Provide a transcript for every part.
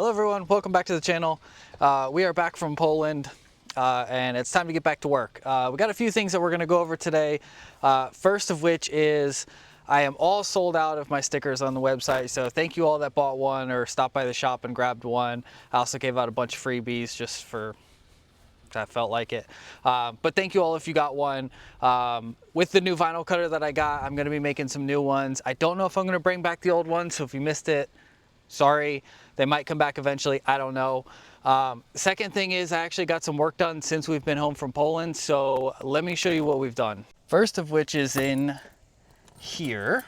Hello everyone, welcome back to the channel. We are back from Poland and it's time to get back to work. We got a few things that we're going to go over today. First of which is I am all sold out of my stickers on the website, so thank you all that bought one or stopped by the shop and grabbed one. I also gave out a bunch of freebies just for I felt like it. But thank you all if you got one. With the new vinyl cutter that I got, I'm going to be making some new ones. I don't know if I'm going to bring back the old ones, so if you missed it, sorry. They might come back eventually, I don't know. Second thing is I actually got some work done since we've been home from Poland, so let me show you what we've done. First of which is in here.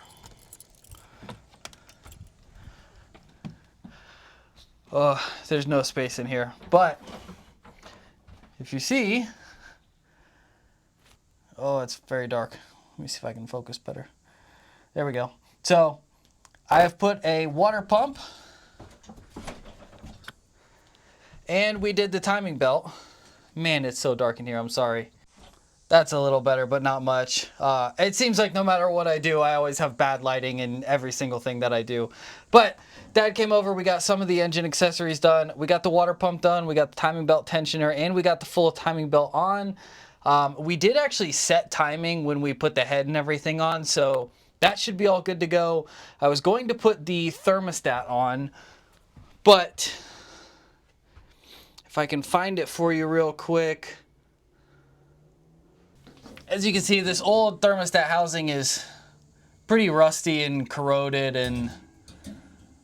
Oh, there's no space in here, but if you see, oh, it's very dark. Let me see if I can focus better. There we go. So I have put a water pump and we did the timing belt. Man, it's so dark in here, I'm sorry. That's a little better, but not much. It seems like no matter what I do, I always have bad lighting in every single thing that I do. But Dad came over, we got some of the engine accessories done. We got the water pump done, we got the timing belt tensioner, and we got the full timing belt on. We did actually set timing when we put the head and everything on, so that should be all good to go. I was going to put the thermostat on, but if I can find it for you real quick. As you can see, this old thermostat housing is pretty rusty and corroded and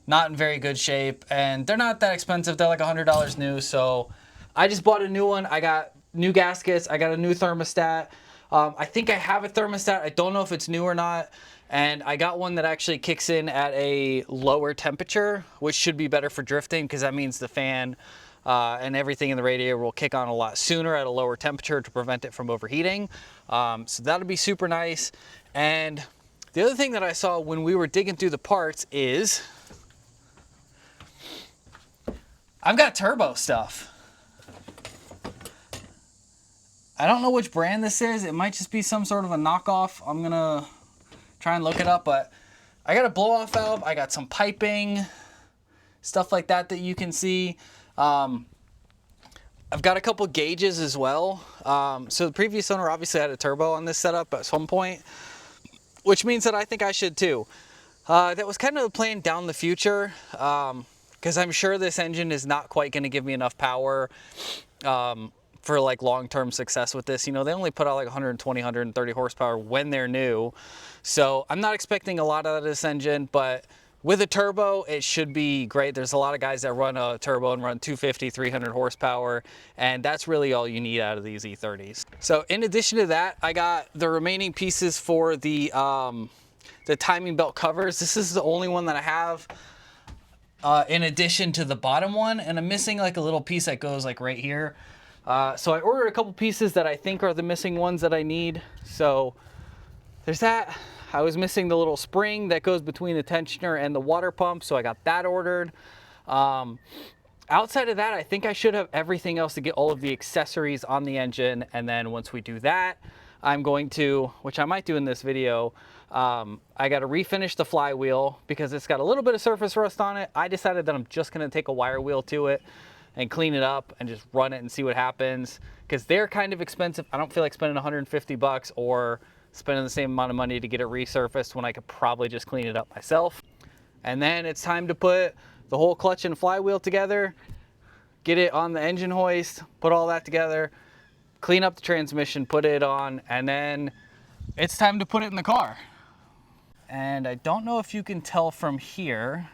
not in very good shape. And they're not that expensive. They're like $100 new. So I just bought a new one. I got new gaskets. I got a new thermostat. I think I have a thermostat. I don't know if it's new or not. And I got one that actually kicks in at a lower temperature, which should be better for drifting because that means the fan and everything in the radiator will kick on a lot sooner at a lower temperature to prevent it from overheating. So that'll be super nice. And the other thing that I saw when we were digging through the parts is I've got turbo stuff. I don't know which brand this is. It might just be some sort of a knockoff. I'm gonna try and look it up, but I got a blow-off valve. I got some piping, stuff like that that you can see. I've got a couple gauges as well. So the previous owner obviously had a turbo on this setup at some point, which means that I think I should too. That was kind of the plan down the future, because I'm sure this engine is not quite going to give me enough power for like long-term success with this. You know, they only put out like 120, 130 horsepower when they're new. So I'm not expecting a lot out of this engine, but with a turbo, it should be great. There's a lot of guys that run a turbo and run 250, 300 horsepower, and that's really all you need out of these E30s. So in addition to that, I got the remaining pieces for the timing belt covers. This is the only one that I have in addition to the bottom one, and I'm missing like a little piece that goes like right here. So I ordered a couple pieces that I think are the missing ones that I need. So there's that. I was missing the little spring that goes between the tensioner and the water pump, so I got that ordered. Outside of that, I think I should have everything else to get all of the accessories on the engine, and then once we do that, I'm going to, which I might do in this video, I got to refinish the flywheel because it's got a little bit of surface rust on it. I decided that I'm just going to take a wire wheel to it and clean it up and just run it and see what happens, because they're kind of expensive. I don't feel like spending 150 bucks or spending the same amount of money to get it resurfaced when I could probably just clean it up myself. And then it's time to put the whole clutch and flywheel together, get it on the engine hoist, put all that together, clean up the transmission, put it on, and then it's time to put it in the car. And I don't know if you can tell from here,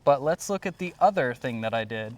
but let's look at the other thing that I did.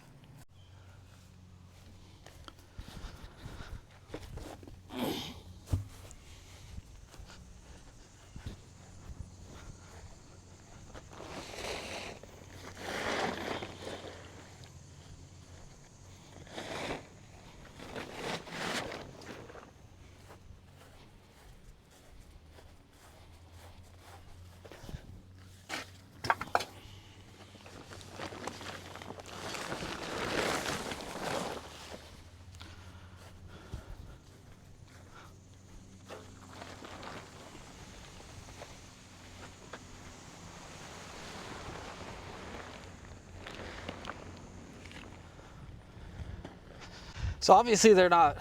So obviously they're not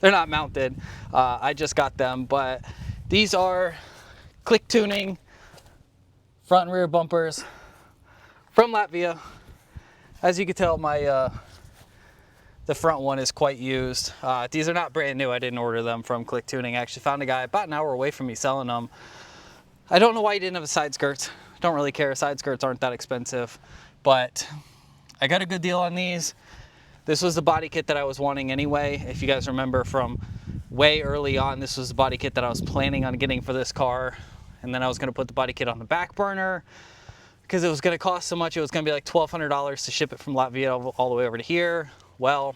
mounted. I just got them, but these are click tuning front and rear bumpers from Latvia. As you can tell, my the front one is quite used. These are not brand new. I didn't order them from Click Tuning. I actually found a guy about an hour away from me selling them. I don't know why he didn't have the side skirts. Don't really care. Side skirts aren't that expensive, but I got a good deal on these. This was the body kit that I was wanting anyway. If you guys remember from way early on, this was the body kit that I was planning on getting for this car. And then I was going to put the body kit on the back burner because it was going to cost so much. It was going to be like $1,200 to ship it from Latvia all the way over to here. Well,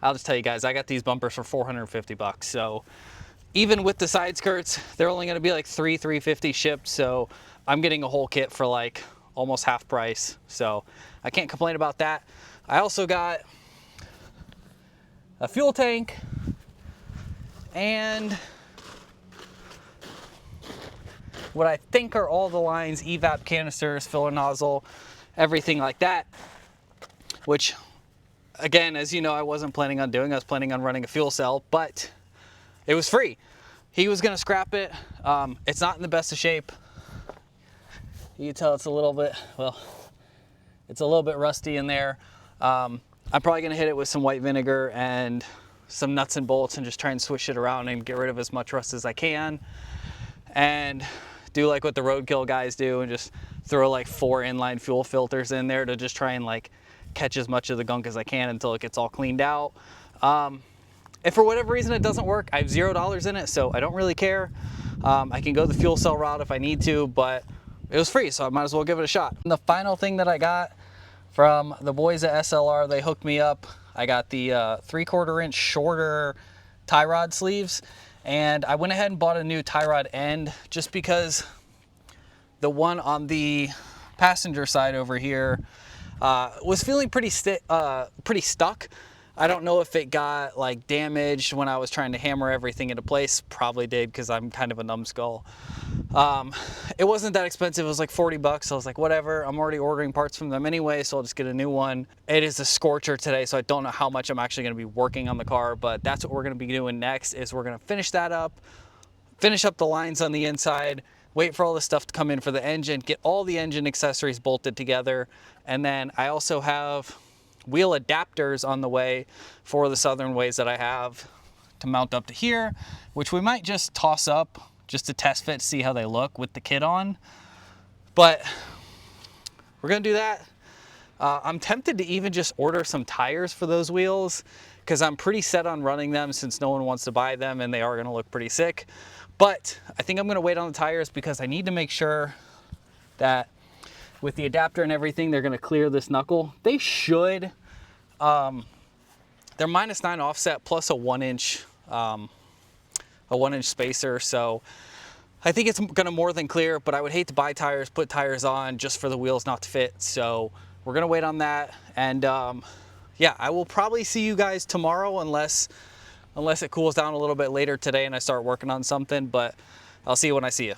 I'll just tell you guys, I got these bumpers for 450 bucks. So even with the side skirts, they're only going to be like $350 shipped. So I'm getting a whole kit for like almost half price. So I can't complain about that. I also got a fuel tank and what I think are all the lines, evap canisters, filler nozzle, everything like that, which again, as you know, I wasn't planning on doing. I was planning on running a fuel cell, but it was free. He was gonna scrap it. It's not in the best of shape. You can tell it's a little bit, well, it's a little bit rusty in there. I'm probably gonna hit it with some white vinegar and some nuts and bolts and just try and swish it around and get rid of as much rust as I can. And do like what the roadkill guys do and just throw like 4 inline fuel filters in there to just try and like catch as much of the gunk as I can until it gets all cleaned out. If for whatever reason it doesn't work, I have $0 in it, so I don't really care. I can go the fuel cell route if I need to, but it was free, so I might as well give it a shot. And the final thing that I got from the boys at SLR, they hooked me up. I got the 3/4 inch shorter tie rod sleeves, and I went ahead and bought a new tie rod end just because the one on the passenger side over here was feeling pretty stuck. I don't know if it got like damaged when I was trying to hammer everything into place. Probably did, because I'm kind of a numbskull. It wasn't that expensive. It was like 40 bucks. I was like, whatever, I'm already ordering parts from them anyway, so I'll just get a new one. It is a scorcher today, so I don't know how much I'm actually going to be working on the car, but that's what we're going to be doing next. Is we're going to finish that up, finish up the lines on the inside, wait for all the stuff to come in for the engine, get all the engine accessories bolted together, and then I also have wheel adapters on the way for the Southern Ways that I have to mount up to here, which we might just toss up just to test fit, see how they look with the kit on. But we're gonna do that. I'm tempted to even just order some tires for those wheels because I'm pretty set on running them since no one wants to buy them and they are gonna look pretty sick. But I think I'm gonna wait on the tires because I need to make sure that with the adapter and everything, they're gonna clear this knuckle. They should. They're -9 offset plus a 1-inch spacer, so I think it's gonna more than clear, but I would hate to buy tires, put tires on just for the wheels not to fit. So we're gonna wait on that. And yeah, I will probably see you guys tomorrow unless it cools down a little bit later today and I start working on something, but I'll see you when I see you.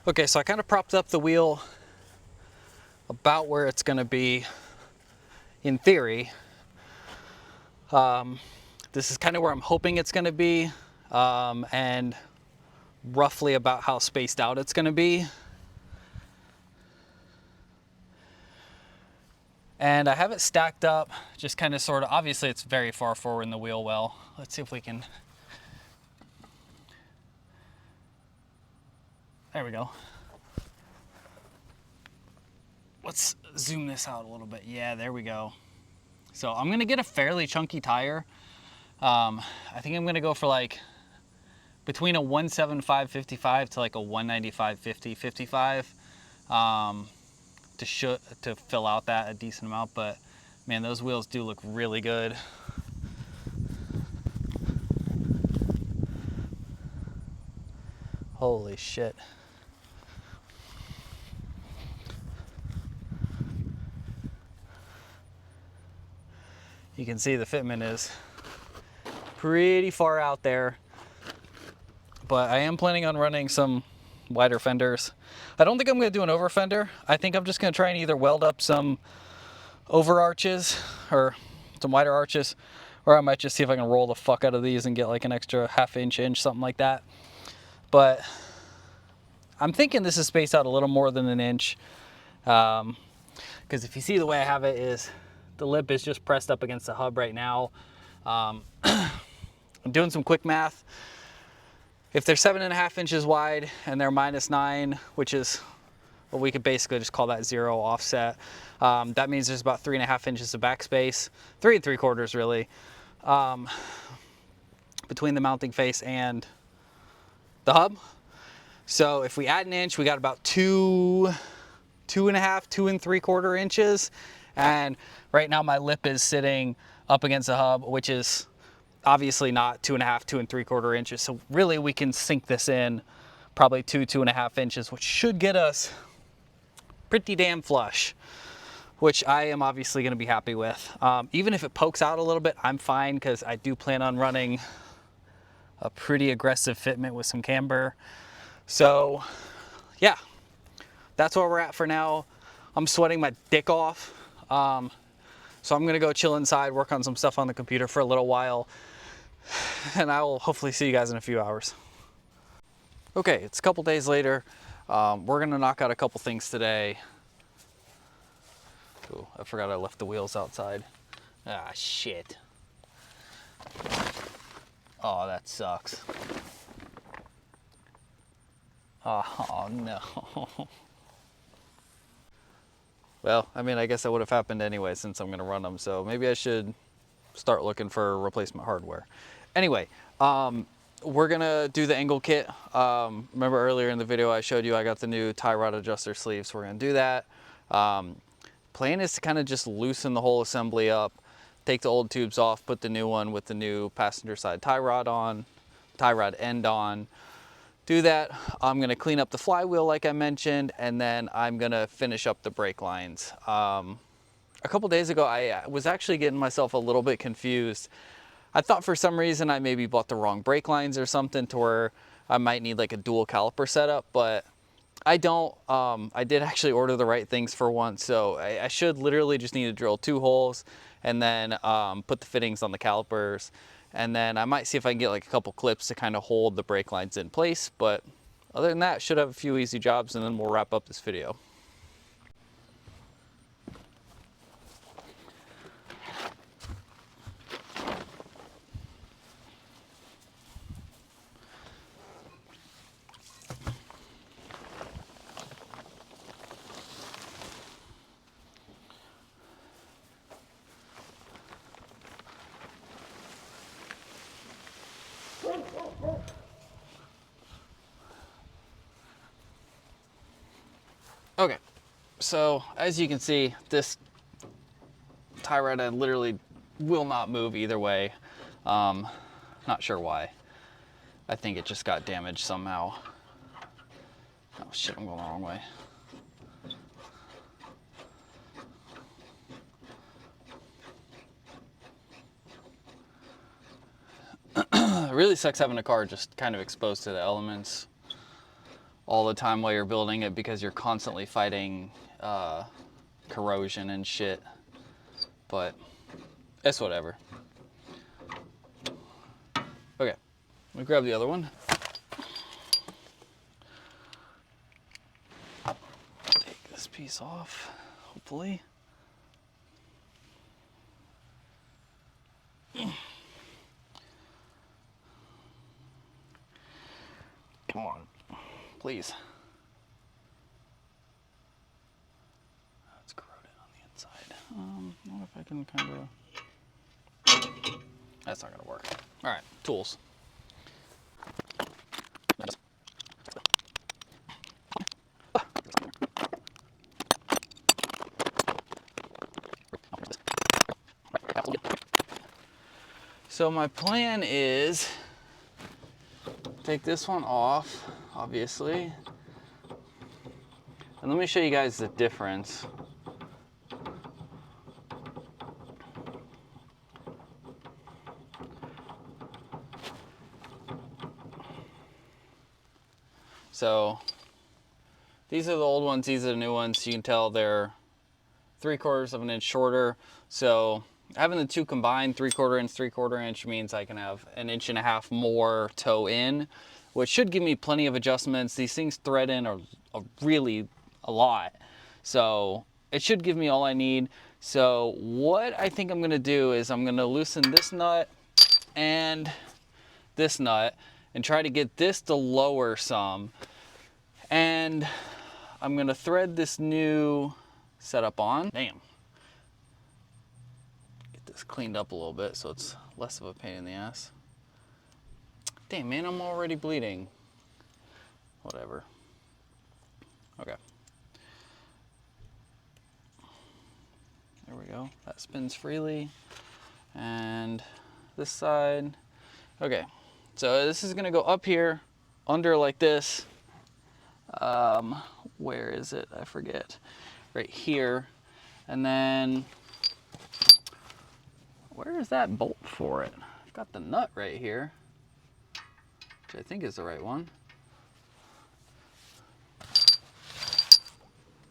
Okay, so I kind of propped up the wheel about where it's gonna be in theory. This is kind of where I'm hoping it's gonna be, and roughly about how spaced out it's gonna be. And I have it stacked up, just kind of sort of, obviously it's very far forward in the wheel well. Let's see if we can, there we go. Let's zoom this out a little bit. Yeah, there we go. So I'm gonna get a fairly chunky tire. I think I'm gonna go for like between a 175/55 to like a 195/50/55 to fill out that a decent amount. But man, those wheels do look really good. Holy shit. You can see the fitment is pretty far out there, but I am planning on running some wider fenders. I don't think I'm going to do an over fender. I think I'm just going to try and either weld up some over arches or some wider arches, or I might just see if I can roll the fuck out of these and get like an extra half inch, something like that. But I'm thinking this is spaced out a little more than an inch, because if you see the way I have it is the lip is just pressed up against the hub right now. I'm doing some quick math. If they're 7.5 inches wide and they're -9, which is, well, we could basically just call that 0 offset. That means there's about 3.5 inches of backspace, 3 3/4 really, between the mounting face and the hub. So if we add an inch, we got about 2.5, 2 3/4 inches. And right now my lip is sitting up against the hub, which is obviously not 2.5, 2 3/4 inches. So really we can sink this in probably 2.5 inches, which should get us pretty damn flush, which I am obviously going to be happy with. Even if it pokes out a little bit, I'm fine, because I do plan on running a pretty aggressive fitment with some camber. So yeah, that's where we're at for now. I'm sweating my dick off. So I'm gonna go chill inside, work on some stuff on the computer for a little while, and I will hopefully see you guys in a few hours. Okay, it's a couple days later. We're gonna knock out a couple things today. Ooh, I forgot I left the wheels outside. Ah, shit. Oh, that sucks. Oh no. Well, I mean, I guess that would have happened anyway since I'm gonna run them, so maybe I should start looking for replacement hardware. Anyway, we're gonna do the angle kit. Remember earlier in the video I showed you I got the new tie rod adjuster sleeves, so we're gonna do that. Plan is to kind of just loosen the whole assembly up, take the old tubes off, put the new one with the new passenger side tie rod end on. Do that. I'm gonna clean up the flywheel like I mentioned, and then I'm gonna finish up the brake lines. A couple days ago, I was actually getting myself a little bit confused. I thought for some reason I maybe bought the wrong brake lines or something, to where I might need like a dual caliper setup, but I don't. I did actually order the right things for once, so I should literally just need to drill 2 holes and then put the fittings on the calipers. And then I might see if I can get like a couple clips to kind of hold the brake lines in place. But other than that, should have a few easy jobs, and then we'll wrap up this video. Okay, so as you can see, this tie rod end literally will not move either way. Not sure why. I think it just got damaged somehow. Oh shit, I'm going the wrong way. It really sucks having a car just kind of exposed to the elements all the time while you're building it, because you're constantly fighting corrosion and shit. But it's whatever. Okay, let me grab the other one. Take this piece off, hopefully. Come on, please. It's corroded on the inside. I wonder if I can kind of... That's not gonna work. All right, tools. So my plan is take this one off, obviously. And let me show you guys the difference. So these are the old ones, these are the new ones. You can tell they're 3/4 of an inch shorter. So having the two combined, 3/4 inch, 3/4 inch, means I can have 1.5 inches more toe in, which should give me plenty of adjustments. These things thread in a really a lot. So it should give me all I need. So what I think I'm gonna do is I'm gonna loosen this nut and this nut and try to get this to lower some. And I'm gonna thread this new setup on. Damn. Get this cleaned up a little bit so it's less of a pain in the ass. Damn, man, I'm already bleeding. Whatever. Okay. There we go. That spins freely. And this side. Okay. So this is gonna go up here, under like this. Where is it? I forget. Right here. And then, where is that bolt for it? I've got the nut right here, which I think is the right one.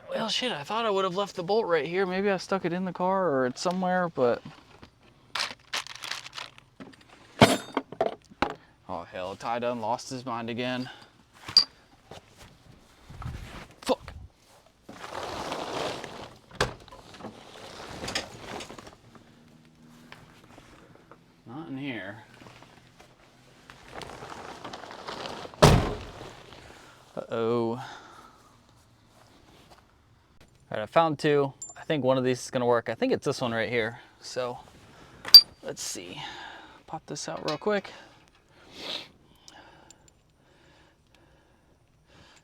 Well, shit, I thought I would have left the bolt right here. Maybe I stuck it in the car or it's somewhere, but... Oh, hell, Ty done lost his mind again. Fuck. Not in here. Uh-oh. All right, I found two. I think one of these is gonna work. I think it's this one right here. So let's see. Pop this out real quick.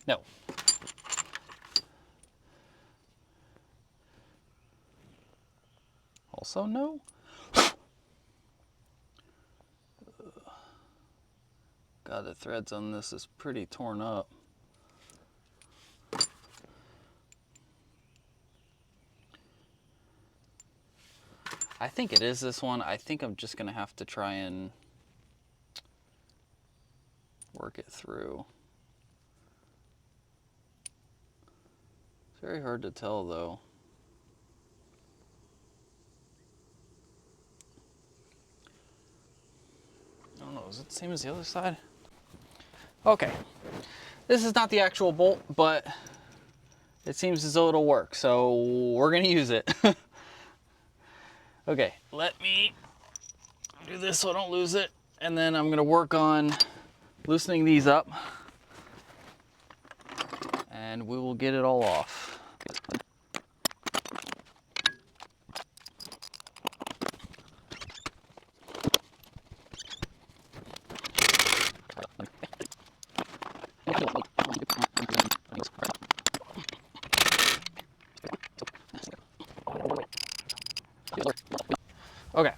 No. Also no. God, the threads on this is pretty torn up. I think it is this one. I think I'm just gonna have to try and work it through. It's very hard to tell though. I don't know, is it the same as the other side? Okay, this is not the actual bolt, but it seems as though it'll work, so we're gonna use it. Okay, let me do this so I don't lose it, and then I'm gonna work on loosening these up, and we will get it all off. Okay,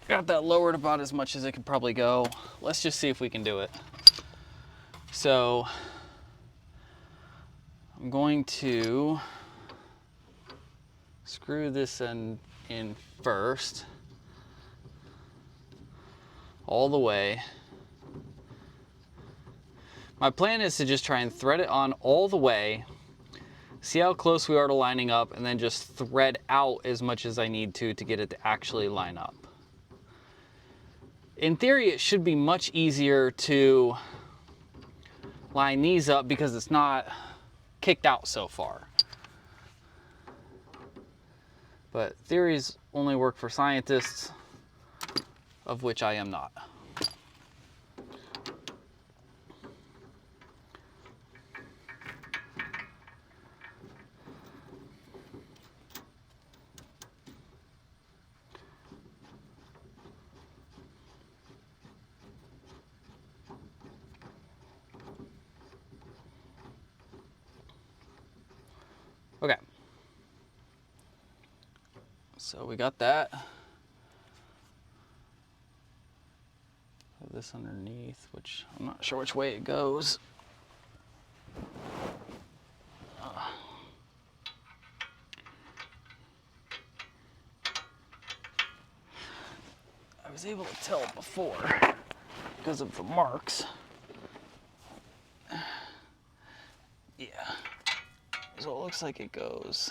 got that lowered about as much as it can probably go. Let's just see if we can do it. So I'm going to screw this in first, all the way. My plan is to just try and thread it on all the way, see how close we are to lining up, and then just thread out as much as I need to get it to actually line up. In theory, it should be much easier to line these up because it's not kicked out so far. But theories only work for scientists, of which I am not. Okay, so we got that. Put this underneath, which I'm not sure which way it goes. I was able to tell before because of the marks. Yeah, so it looks like it goes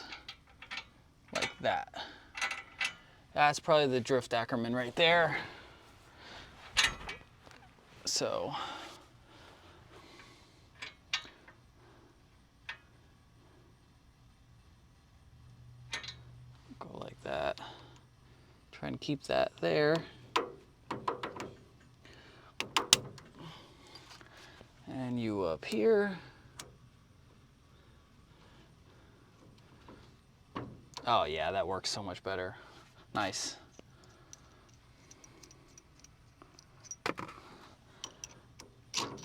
like that. That's probably the drift Ackerman right there. So go like that. Try and keep that there. And you up here. Oh yeah, that works so much better. Nice.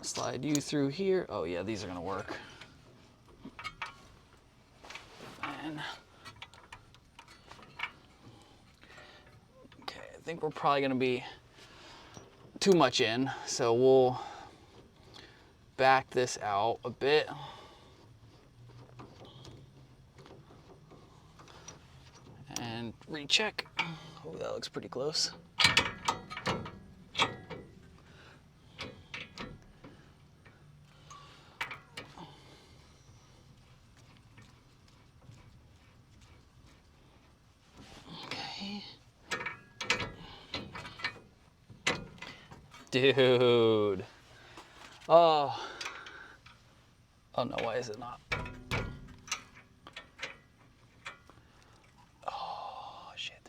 Slide you through here. Oh yeah, these are gonna work. And okay, I think we're probably gonna be too much in, so we'll back this out a bit. And recheck. Oh, that looks pretty close. Okay. Dude. Oh. Oh no, why is it not? Oh, shit.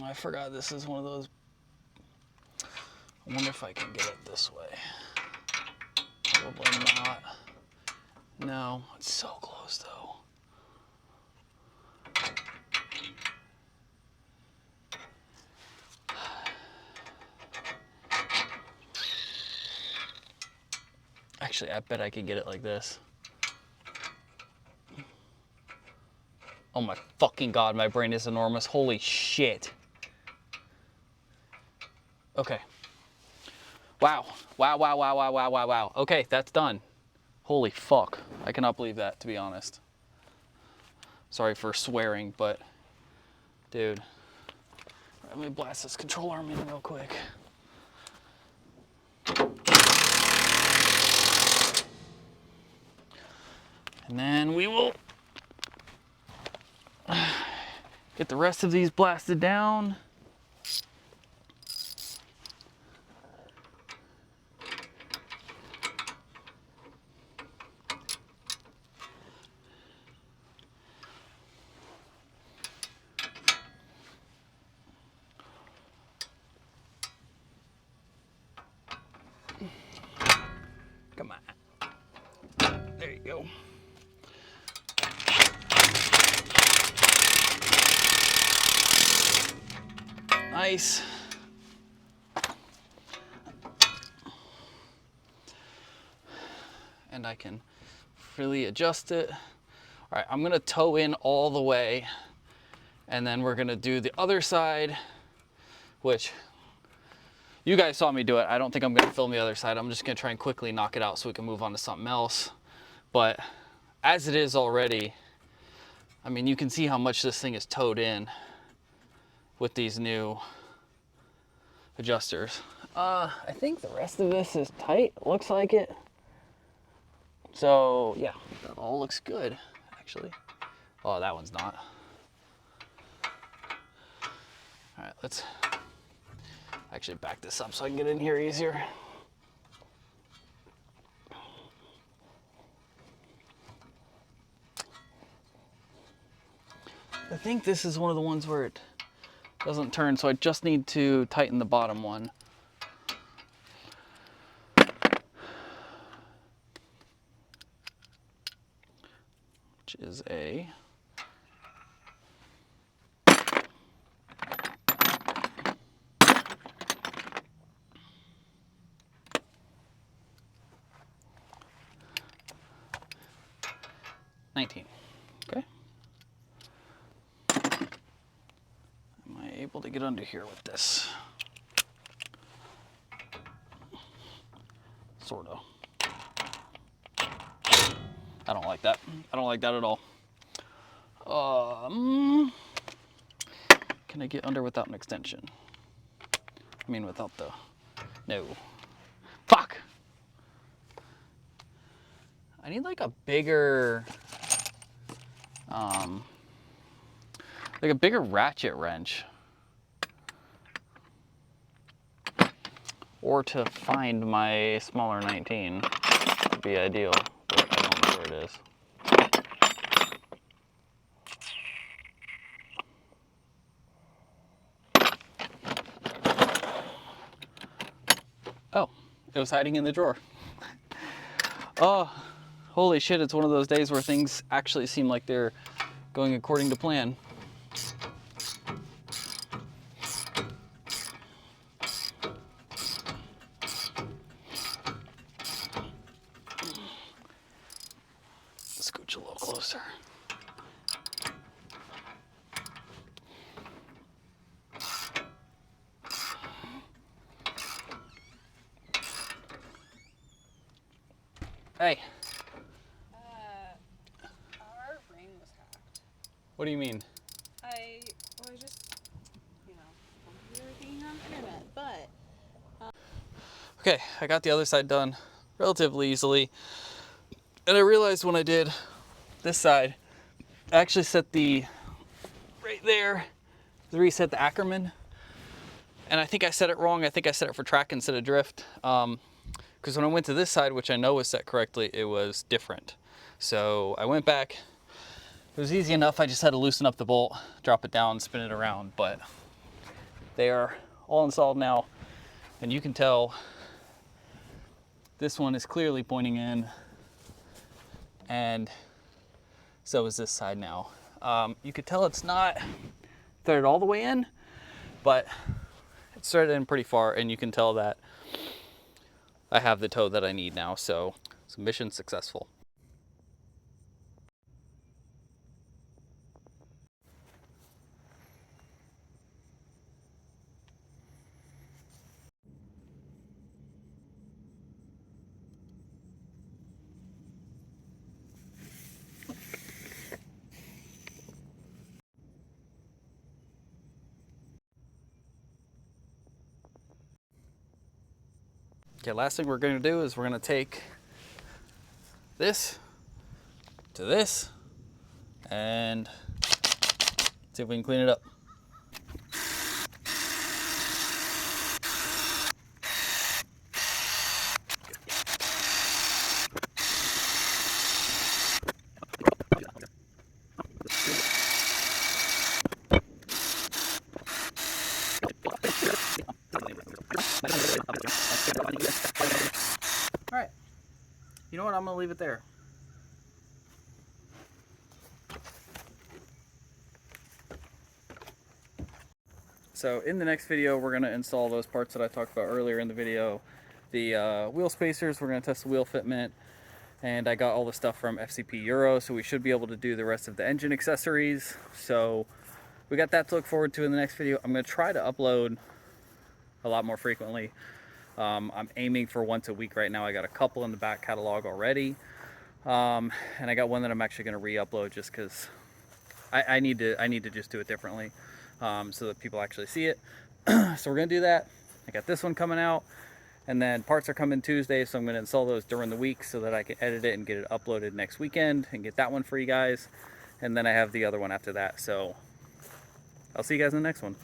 I forgot this is one of those. I wonder if I can get it this way. Probably not. No, it's so close though. Actually, I bet I could get it like this. Oh my fucking god, my brain is enormous. Holy shit. Okay. Wow. Wow, wow, wow, wow, wow, wow, wow. Okay, that's done. Holy fuck. I cannot believe that, to be honest. Sorry for swearing, but dude. Let me blast this control arm in real quick. And then we will get the rest of these blasted down. Come on. There you go. Nice. And I can freely adjust it. All right, I'm gonna toe in all the way, and then we're gonna do the other side, which you guys saw me do it. I don't think I'm gonna film the other side. I'm just gonna try and quickly knock it out so we can move on to something else. But as it is already, I mean, you can see how much this thing is towed in with these new adjusters. I think the rest of this is tight, looks like it. So yeah, that all looks good, actually. Oh, that one's not. All right, let's actually back this up so I can get in here easier. I think this is one of the ones where it doesn't turn, so I just need to tighten the bottom one. Which is a $19. Okay. Am I able to get under here with this? Sort of. I don't like that. I don't like that at all. Can I get under without an extension? I mean, without the... No. Fuck! I need like a bigger like a bigger ratchet wrench, or to find my smaller 19 would be ideal, but I don't know where it is. Oh, it was hiding in the drawer. Oh, holy shit, it's one of those days where things actually seem like they're going according to plan. Scooch a little closer. Hey. Our brain was hacked. What do you mean? I was just, you know, we were thinking on the internet, but. Okay, I got the other side done relatively easily. And I realized when I did this side, I actually set the, right there, reset the Ackerman. And I think I set it wrong. I think I set it for track instead of drift. Because when I went to this side, which I know was set correctly, it was different. So I went back. It was easy enough. I just had to loosen up the bolt, drop it down, spin it around. But they are all installed now. And you can tell this one is clearly pointing in. And so is this side now. You could tell it's not threaded all the way in, but it's threaded in pretty far, and you can tell that I have the toe that I need now, so mission successful. Okay, last thing we're going to do is we're going to take this to this and see if we can clean it up. All right, you know what, I'm going to leave it there. So in the next video, we're going to install those parts that I talked about earlier in the video. The wheel spacers, we're going to test the wheel fitment, and I got all the stuff from FCP Euro, so we should be able to do the rest of the engine accessories. So we got that to look forward to in the next video. I'm going to try to upload a lot more frequently. I'm aiming for once a week right now. I got a couple in the back catalog already, and I got one that I'm actually going to re-upload just because I need to just do it differently, so that people actually see it. So we're going to do that. I got this one coming out, and then parts are coming Tuesday, so I'm going to install those during the week so that I can edit it and get it uploaded next weekend and get that one for you guys. And then I have the other one after that. So I'll see you guys in the next one.